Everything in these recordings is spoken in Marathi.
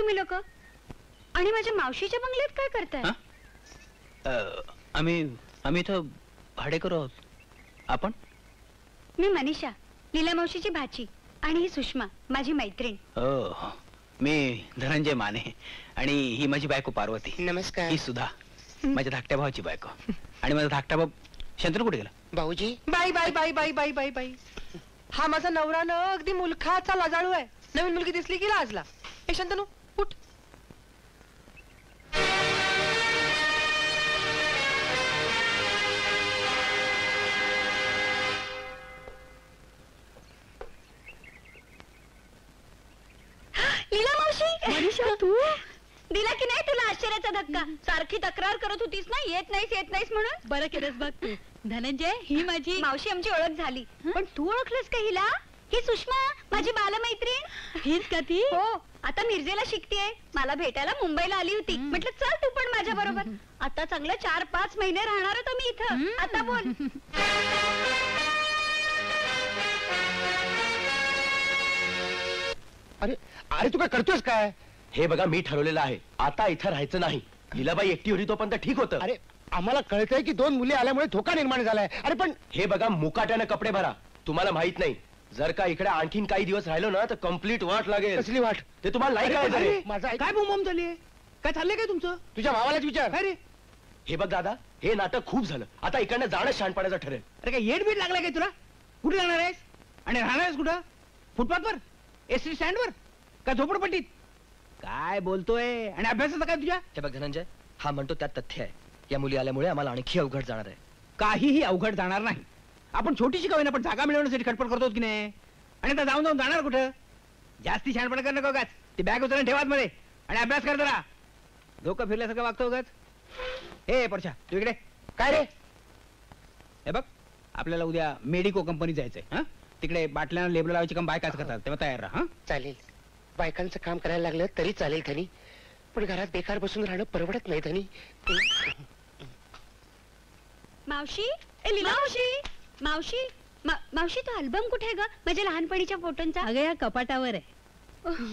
तुम्ही लोक? आणि माझ्या मावशीच्या बंगल्यात काय करताय? आम्ही इथं भाडेकरू आहोत. आपण? मी मनीषा, लीला मावशीची भाची, आणि ही सुषमा माझी मैत्रीण. हो, मी धनंजय माने, आणि ही माझी बायको पार्वती. नमस्कार. ही सुद्धा माझ्या धाकट्या भावाची बायको. आणि माझा धाकटा भाऊ शंतनू कुठे गेला? भाऊजी. बाई बाई बाई बाई बाई बाई बाई, हा माझा नवरा ना अगदी मुलखाचा लाजाळू आहे. नवीन मुलगी दिसली की लाजला. ए शंतनू उठ. लीला मावशी. मनीषा, तू दिला की नाही तुला आश्चर्याचा धक्का? सारखी तक्रार करत होतीस ना, येत नाहीस म्हणून. बरं केलंस बघ तू. धनंजय, ही माझी मावशी आमची ओळख झाली. पण तू ओळखलंस का हिला? ही सुषमा माझी बालमैत्रीण. हीच का ती? हो, आता मिरजेला शिकतेय. मला भेटायला मुंबईला आली होती. म्हटलं चल तू पण माझ्या बरोबर. आता चांगलं 4-5 महिने राहणार होतो मी इथं. आता बोल. अरे अरे तू काय करतोयस काय? हे बघा, मी ठरवलेलं आहे, आता इथं राहायचं नाही. लीलाबाई एकटी होती तोपर्यंत ठीक होतं. अरे आम्हाला कळतंय की 2 मुली आल्यामुळे धोका निर्माण झालाय. अरे पण हे बघा, मुकाट्यानं कपडे भरा. तुम्हाला माहित नाही, जर का इकडे आणखीन काही दिवस राहिलो ना तर कम्प्लीट वाट लागेल. कसली वाट? ते तुम्हाला नाही अरे, कळत रे. माझा ऐक. काय बोंबाम झाली? काय चाललंय काय तुमचं? तुझ्या भावालाच विचार. काय रे? हे बघ दादा, हे नाटक खूप झालं. आता इकडनं जाणं शहाणपणाचं ठरेल. अरे काय येड बीड लागलाय काय तुला? कुठे जाणार आहेस? आणि राहणार आहेस कुठं? फुटपाथवर? एसटी स्टँडवर? का झोपडपट्टीत? काय बोलतोय? आणि अभ्यासाचं काय तुझ्या? हे बघ धनंजय, हा म्हणतो त्यात तथ्य आहे. या मुली आल्यामुळे आम्हाला आणखी अवघड जाणार आहे. काहीही अवघड जाणार नाही. आपण छोटीशी का होईना पण जागा मिळवण्यासाठी खटपट करतो की नाही? आणि आता जाऊन जाणार कुठं? जास्ती शहाणपणा कर नको उगाच. ती बॅग उचलून ठेवात मध्ये आणि अभ्यास कर जरा. डोकं फिरल्यासारखं वागतो उगाच. हे परशा, तू इकडे. काय रे? हे बघ, आपल्याला उद्या मेडिको कंपनी जायचंय. हा, तिकडे बाटल्यानं लेबल लावायची काम बायकाच करतात, तेव्हा तयार राहा. हा, चालेल. बायकांचं काम करायला लागलं तरी चालेल धनी, पण घरात बेकार बसून राहणं परवडत नाही धनी. मावशी, ए लीला मावशी. मावशी, मावशी तो अल्बम कुठे आहे ग माझ्या लहानपणीच्या फोटोंचा? अगं या कपाटावर आहे.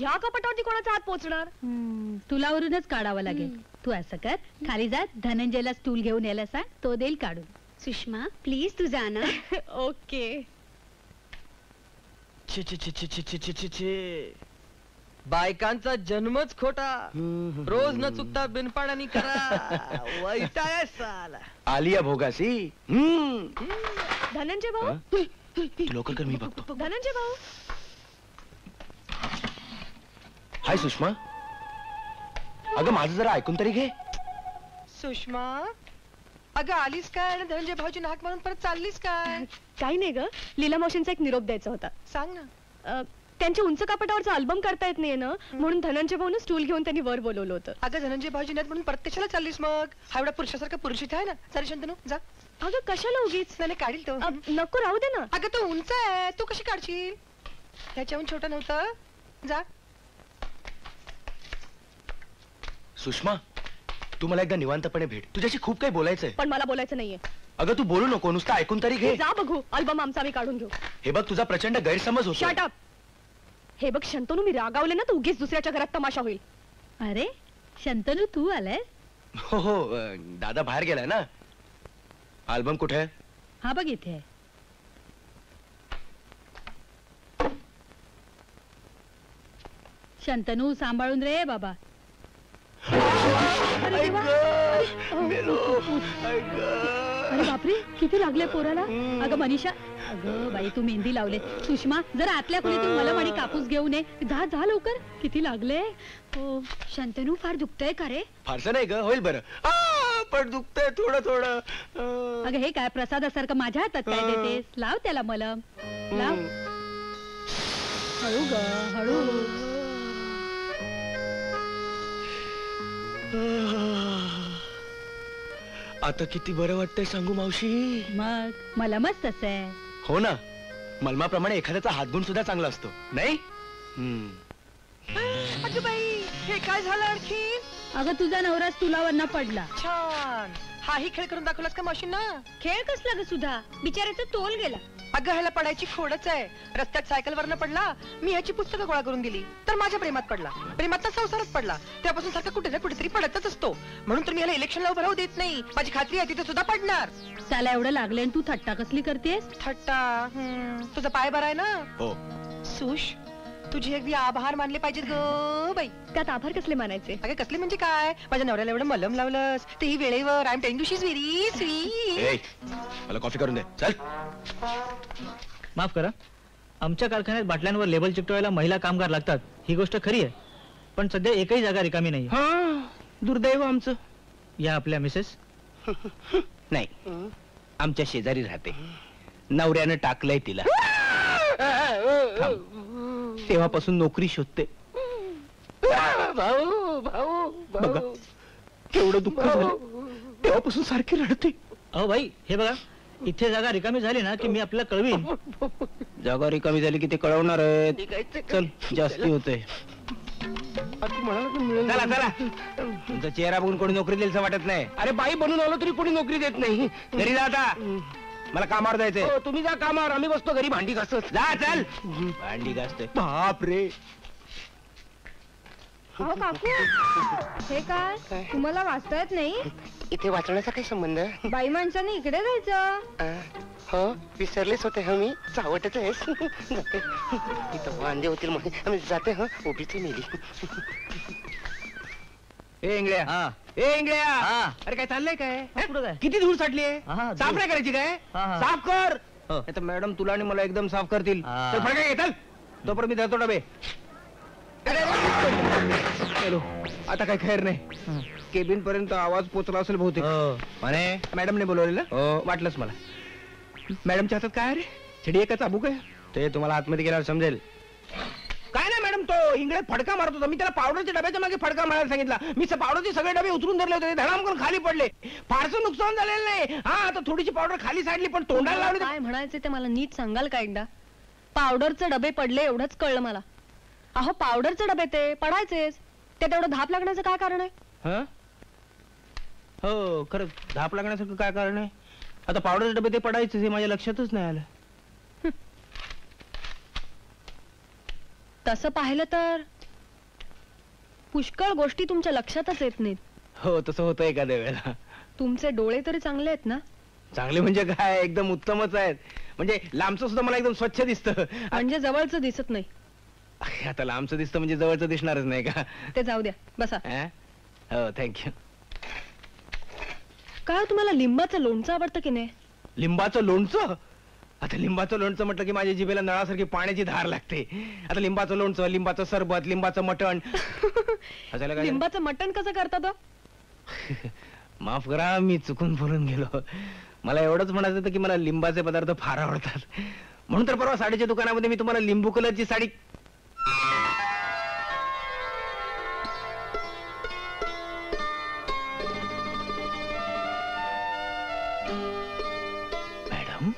या कपाटावरती कोणाचा हात पोचणार? तुलावरूनच काढावं लागेल. तू असं कर, खाली जा, धनंजयला स्टूल घेऊन यायला सांग, तो देईल काढून. सुषमा प्लीज तू जा ना. ओके. छि छि छि छि छि छि छि छि छि. बायकांचा जन्मच खोटा. रोज न चुकता बिनपाण्यानी करा. वैताग साला. आलिया भोगासी. धनंजय भाऊ. तू लवकर कर, मी बघतो. धनंजय भाऊ. हाय सुषमा. अगं माझं जरा ऐकून तरी घे. सुषमा, अगं आलीस काय आणि धनंजय भाऊजी नाक मारून परत चाललीस काय? काही नाही ग, लीला मावशींचा एक निरोप द्यायचा होता. सांग ना. त्यांच्या उंच कपाटावरचा अल्बम करता येत नाहीये ना, म्हणून धनंजय भाऊन स्टूल घेऊन त्यांनी वर बोलवलं होतं. अगं धनंजय भाऊजी नाहीत म्हणून परत कशाला चाललीस मग? हा एवढा पुरुषासारखा पुरुष इथे आहे ना. चालेल शंतनू जा. अगं कशाला उगीच? नाही काढील तो. नको, राहू दे ना. अगं तो उंच आहे, तू कशी काढशील? त्याच्याहून छोटा नव्हतं. जा. सुषमा, तू मला एकदा निवांतपणे भेट. तुझ्याशी खूप काही बोलायचंय. पण मला बोलायचं नाहीये. अगं तू बोलू नको, नुसतं ऐकून तरी घे. जा बघू, अल्बम आमचा आम्ही काढून घेऊ. हे बघ, तुझा प्रचंड गैरसमज होतो. Shut up. हे बघ शंतनू, मी रागावले ना तर उगीच दुसऱ्याच्या घरात तमाशा होईल. अरे शंतनू, तू आलाय? हो हो, दादा बाहेर गेलाय ना. अल्बम कुठे आहे? हा बघ इथे. शंतनू सांभाळून रे बाबा. अरे बापरे, किती लागले पोराला. अगं मनीषा, अगं बाई तू मेहंदी लावले. सुषमा, जरा आतल्या खोलीतून मलम आणि कापूस घेऊन ये. जा जा लवकर, किती लागले. हो शंतनू, फार दुखतंय का रे? फारसं नाही ग, होईल बरं. पण दुखतंय थोडं थोडं. अगं हे काय प्रसादासारखं माझ्या हातात काय देतेस? लाव त्याला मलम, लाव. हळू ग, हळू. आता किती बरं वाटतंय सांगू मावशी. मग मलमच तसं आहे. हो ना, मलमाप्रमाणे एखाद्याचा हातगुण सुद्धा चांगला असतो नाही? अगं बाई, हे काय झालं आणखी? अगं तुझा नवराच तुलावरनं पडला. छान. हाही खेळ करून दाखवलास का मावशी ना? खेळ कसला ग सुधा, बिचाऱ्याचा तोल गेला. अगं ह्याला पडायची खोडच आहे. रस्त्यात सायकल वरनं पडला, मी ह्याची पुस्तकं गोळा करून दिली, तर माझ्या प्रेमात पडला. प्रेमात संसारात पडला. त्यापासून सारखा कुठे ना कुठेतरी पडतच असतो. म्हणून तर मी ह्याला इलेक्शनला उभं राहू देत नाही. माझी खात्री आहे तिथे सुद्धा पडणार. त्याला एवढं लागले आणि तू थट्टा कसली करतेस? थट्टा तुझा पाय बरा आहे ना? हो. सुश, तुझे अगदी आभार मानले पाहिजेत ग बाई. त्यात आभार कसले मानायचे? अगं कसले म्हणजे काय, माझ्या नवऱ्याला एवढं मलम लावलंस, तेही वेळेवर. I am telling you she is very sweet. मला कॉफी करून दे चल. माफ करा, आमच्या कारखान्यात बाटल्यांवर लेबल चिकटवायला महिला कामगार लागतात, ही गोष्ट खरी आहे. पण सध्या एकही जागा रिकामी नाही. हा, दुर्दैव आमचं. या आपल्या मिसेस. नाही, आमच्या शेजारी राहते. नवऱ्यानं टाकलंय तिला. थांब. तेव्हापासून नोकरी शोधते. भाऊ भाऊ बघा, भाऊ केवढं दुःख झालं. तेव्हापासून सारखी रडते. अहो भाई, हे बघा, इथे जागा रिकामी झाली ना की मी आपल्याला कळवीन. जागा रिकामी झाली की ते कळवणार आहेत. चल, जास्ती होतंय. चला चला, तुमचा चेहरा बघून कोणी नोकरी देईल असं वाटत नाही. अरे बाई बनून आलो तरी कोणी नोकरी देत नाही. घरी जा आता, मला कामावर जायचंय. हो, तुम्ही जा कामावर, आम्ही बसतो घरी भांडी घासत. जा चल. भांडी घासते. बाप रे. अहो काकू, हे काय काय? तुम्हाला वाचता येत नाही? इथे वाचण्याचा काय संबंध? बाई माणसाने इकडे जायचं. हो, विसरलेच होते हा मी. चावटच आहेस. जाते. इथं वांदे होतील म्हणून आम्ही जाते. हा, उभीच मेली. ए इंगळ्या, हा. ए इंगळ्या. हा. अरे काय चाललंय काय? हा, कुठं काय? किती धूळ साठली आहे? हा, साफ धूळ. नाही करायची काय? हा, हा. साफ कर. हो. नाही तर मॅडम तुला आणि मला एकदम साफ करतील. हा. तर फडका घे, चल. तोपर्यंत मी धरतो डबे. चलो, आता काय खैर नाही. केबिन पर्यंत आवाज पोचला असेल बहुतेक. हो. म्हणे मॅडमने बोलवलेलं. हो. वाटलंच मला. मॅडमच्या हातात काय रे? छडी आहे का चाबूक आहे? ते तुम्हाला आतमध्ये गेल्यावर समजेल. काय नाही मॅडम, तो इंगळ्यात फडका मारत होता. मी त्याला पावडरच्या डब्याच्या मागे फडका मारायला सांगितला. मी पावडरचे सगळे डबे उतरून धरले होते, धडाम करून खाली पडले. फारसं नुकसान झालेलं नाही. हा, आता थोडीशी पावडर खाली साडली, पण तोंडाला लावली. काय म्हणायचे ते मला नीट सांगाल का एकदा? पावडरचे डबे पडले एवढंच कळलं मला. अहो पावडरचे डबे ते पडायचेच, ते तेवढं धाप लागण्याचं काय कारण आहे? हं? हो, खरं धाप लागण्यासारखं काय कारण आहे? आता पावडरचे डबे ते पडायचे, हे माझ्या लक्षातच नाही आलं. तसं पाहिलं तर पुष्कळ गोष्टी तुमच्या लक्षातच येत नाहीत. हो, तसं होतं एखाद्या वेळेला. तुमचे डोळे तरी चांगले आहेत ना? चांगले म्हणजे काय, एकदम उत्तमच आहेत. म्हणजे लांबचं सुद्धा मला एकदम स्वच्छ दिसतं. म्हणजे जवळचं दिसत नाही. आता लांबचं दिसतं म्हणजे जवळचं दिसणारच नाही का? ते जाऊ द्या, बसा. हं? हो, थँक्यू. काय तुम्हाला लिंबाचं लोणचं आवडतं की नाही? लिंबाचं लोणचं? आता लिंबाचं लोणचं म्हटलं की माझ्या जिभेला नळासारखी पाण्याची धार लागते. आता लिंबाचं लोणचं, लिंबाचं सरबत, लिंबाचं मटण. हसायला काय? लिंबाचं मटण कसं करतात? माफ करा, मी चुकून बोलून गेलो. मला एवढंच म्हणायचं होतं की मला लिंबाचे पदार्थ फार आवडतात. म्हणून तर परवा साडीच्या दुकानामध्ये मी तुम्हाला लिंबू कलरची साडी. मॅडम,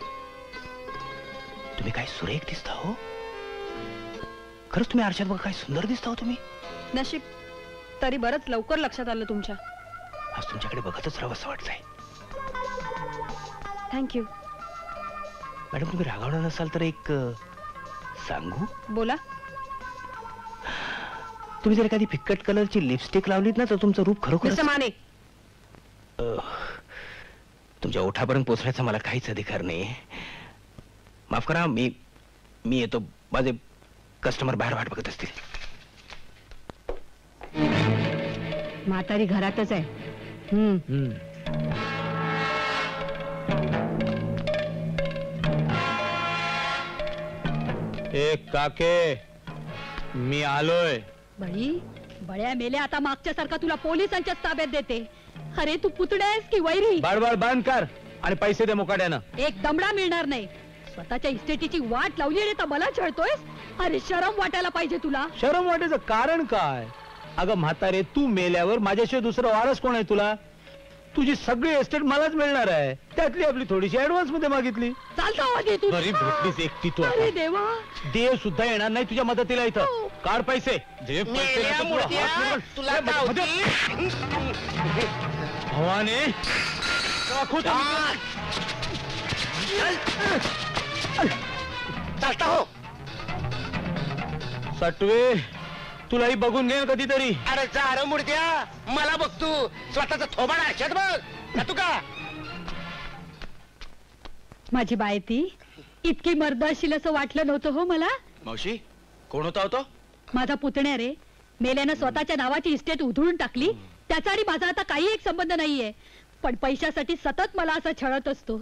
तुम्ही काय सुरेख दिसता हो. खरंच तुम्ही आरशात बघा, काय सुंदर दिसता हो तुम्ही. नशीब, तरी बरंच लवकर लक्षात आलं तुमच्या. आज तुमच्याकडे बघतच राहावं असं वाटतंय. थँक्यू. मॅडम, तुम्ही रागावणार नसाल तर एक सांगू? बोला. तुम्ही जर एखादी फिक्कट कलरची लिपस्टिक लावलीत ना तर तुमचं रूप खरोखर. मिस्टर माने, तुमच्या ओठापर्यंत पोहोचण्याचा मला काहीच अधिकार नाही. माफ करा, मी येतो. माझे कस्टमर बाहेर वाट बघत असतील. म्हातारी घरातच आहे. एक काके, मी आलोय. बाई, बळ्या मेल्या आता मागच्यासारखा तुला पोलिसांच्या ताब्यात देते. अरे तू पुतळा आहेस की वैरी? बडबड बंद कर आणि पैसे दे मुकाट्यानं. एक दमडा मिळणार नाही. स्वतःच्या इस्टेटीची वाट लावली आणि तर मला छळतोयस? अरे शरम वाटायला पाहिजे तुला. शरम वाटायचं कारण काय? अगं म्हातारे, तू मेल्यावर माझ्याशिवाय दुसरं वारस कोण आहे तुला? तुझी सगळी एस्टेट मलाच मिळणार आहे. त्यातली आपली थोडीशी ऍडव्हान्स मध्ये मागितली. चालतो आधी तू. बरी भेटलीस एकटी तू. अरे देवा, देव सुद्धा येणार नाही तुझ्या मदतीला इथं. काढ पैसे. देव पैसे मेल्या नको तुला. मूर्त्या, हात वर- तुला मध्ये- गावठी. भवाने, चालता हो. सटवे तुलाही बघून घे ना कधीतरी. अरे जा अरे मुडद्या, मला बघ तू स्वतःचा थोबाड आरशात बघ. जातो का? माझी बायती इतकी मर्द असशील असं वाटलं नव्हतं हो मला. मावशी कोण होता होतो? माझा पुतण्या रे, मेल्यानं स्वतःच्या नावाची इस्टेट उधळून टाकली. त्याचा आणि माझा आता काही एक संबंध नाहीये, पण पैशासाठी सतत मला असा छळत असतो.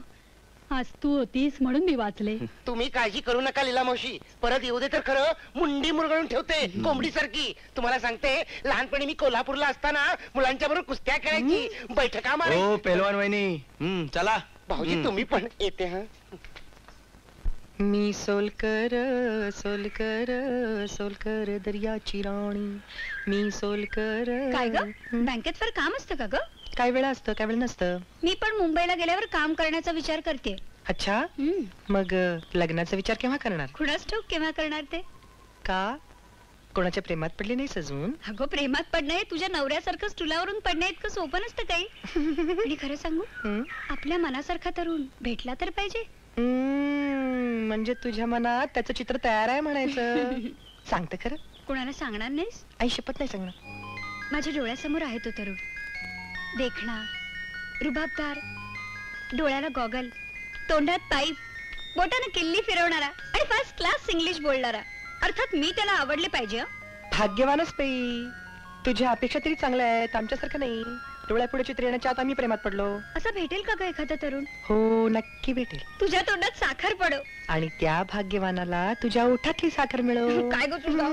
आज तू होतीस म्हणून मी वाचले. तुम्ही काळजी करू नका लीला मावशी, परत येऊ दे तर खरं मुंडी मुरगळून ठेवते कोंबडी सारखी. तुम्हाला सांगते, लहानपणी मी कोल्हापूरला असताना मुलांच्या बरोबर कुस्त्या खेळायची, बैठका मारायची. हो पेलवान वहिनी, चला. भाऊजी तुम्ही पण येते. हा मी सोलकर सोलकर सोलकर दर्याची राणी. मी सोलकर. काय ग, बँकेत फार काम असतं का ग? काय वेळा असतं, काय वेळ नसतं. मी पण मुंबईला गेल्यावर काम करण्याचा विचार करते. अच्छा, मग लग्नाचा विचार केव्हा करणार? कुणास ठाऊक केव्हा करणार ते. का कोणाच्या प्रेमात पडली नाही सजून? अगो, प्रेमात पडणे तुझ्या नवऱ्यासारखं स्टुलावरून पडणे इतकं सोपं नसतं काही. आणि खरं सांगू, आपल्या मनासारखा तरुण भेटला तर पाहिजे. म्हणजे तुझ्या मनात त्याचं चित्र तयार आहे म्हणायचं. सांगते खरं? कुणाला सांगणार नाहीस? आई शपथ नाही सांगणार. माझ्या डोळ्यासमोर आहे तो तरुण, देखणा, रुबाबदार, डोळ्याला गॉगल, तोंडात पाईप, बोटाने किल्ली फिरवणारा आणि फर्स्ट क्लास इंग्लिश बोलणारा. अर्थात मी त्याला आवडले पाहिजे. भाग्यवानच बाई, तुझ्या अपेक्षा तरी चांगल्या आहेत, आमच्यासारखं नाही. डोळ्यापुढे चित्र येण्याच्या आत आम्ही प्रेमात पडलो. असं भेटेल का ग एखादा तरुण? हो नक्की भेटेल. तुझ्या तोंडात साखर पडो आणि त्या भाग्यवानाला तुझ्या ओठातली साखर मिळो. काय गो तुझा